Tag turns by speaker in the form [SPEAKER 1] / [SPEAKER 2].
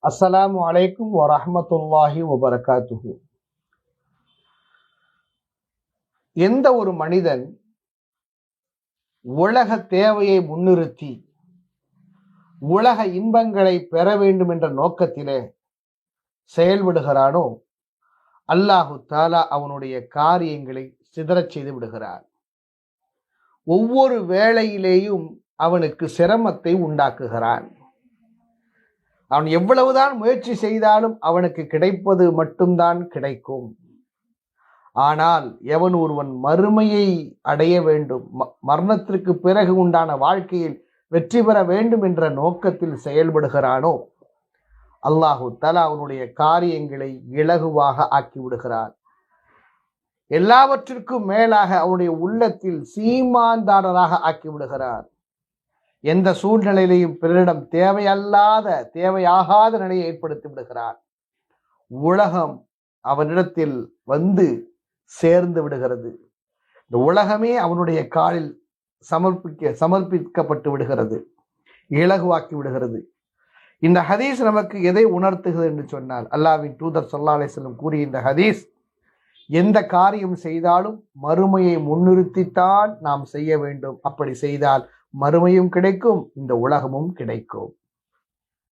[SPEAKER 1] அஸ்ஸலாமு அலைக்கும் வரஹ்மத்துல்லாஹி வபரகாத்துஹு. எந்த ஒரு மனிதன் உலக தேவையை முன்னிறுத்தி உலக இன்பங்களை பெற வேண்டும் என்ற நோக்கத்திலே செயல்படுகிறானோ, அல்லாஹு தாலா அவனுடைய காரியங்களை சிதறச் செய்து விடுகிறார். ஒவ்வொரு வேளையிலேயும் அவனுக்கு சிரமத்தை உண்டாக்குகிறான். அவன் எவ்வளவுதான் முயற்சி செய்தாலும் அவனுக்கு கிடைப்பது மட்டும்தான் கிடைக்கும். ஆனால் எவன் ஒருவன் மறுமையை அடைய வேண்டும், மரணத்திற்கு பிறகு உண்டான வாழ்க்கையில் வெற்றி பெற வேண்டும் என்ற நோக்கத்தில் செயல்படுகிறானோ, அல்லாஹு தஆலா அவனுடைய காரியங்களை இலகுவாக ஆக்கிவிடுகிறார். எல்லாவற்றிற்கும் மேலாக அவனுடைய உள்ளத்தில் சீமான்தாரராக ஆக்கிவிடுகிறார். எந்த சூழ்நிலையிலையும் பிறரிடம் தேவையாகாத நிலையை ஏற்படுத்தி விடுகிறார். உலகம் அவனிடத்தில் வந்து சேர்ந்து விடுகிறது. இந்த உலகமே அவனுடைய காலில் சமர்ப்பிக்கப்பட்டு விடுகிறது, இலகுவாக்கி விடுகிறது. இந்த ஹதீஸ் நமக்கு எதை உணர்த்துகிறது என்று சொன்னால், அல்லாஹ்வின் தூதர் ஸல்லல்லாஹு அலைஹி வஸல்லம் கூறிய இந்த ஹதீஸ், எந்த காரியம் செய்தாலும் மறுமையை முன்னிறுத்தித்தான் நாம் செய்ய வேண்டும். அப்படி செய்தால் மறுமையும் கிடைக்கும், இந்த உலகமும் கிடைக்கும்.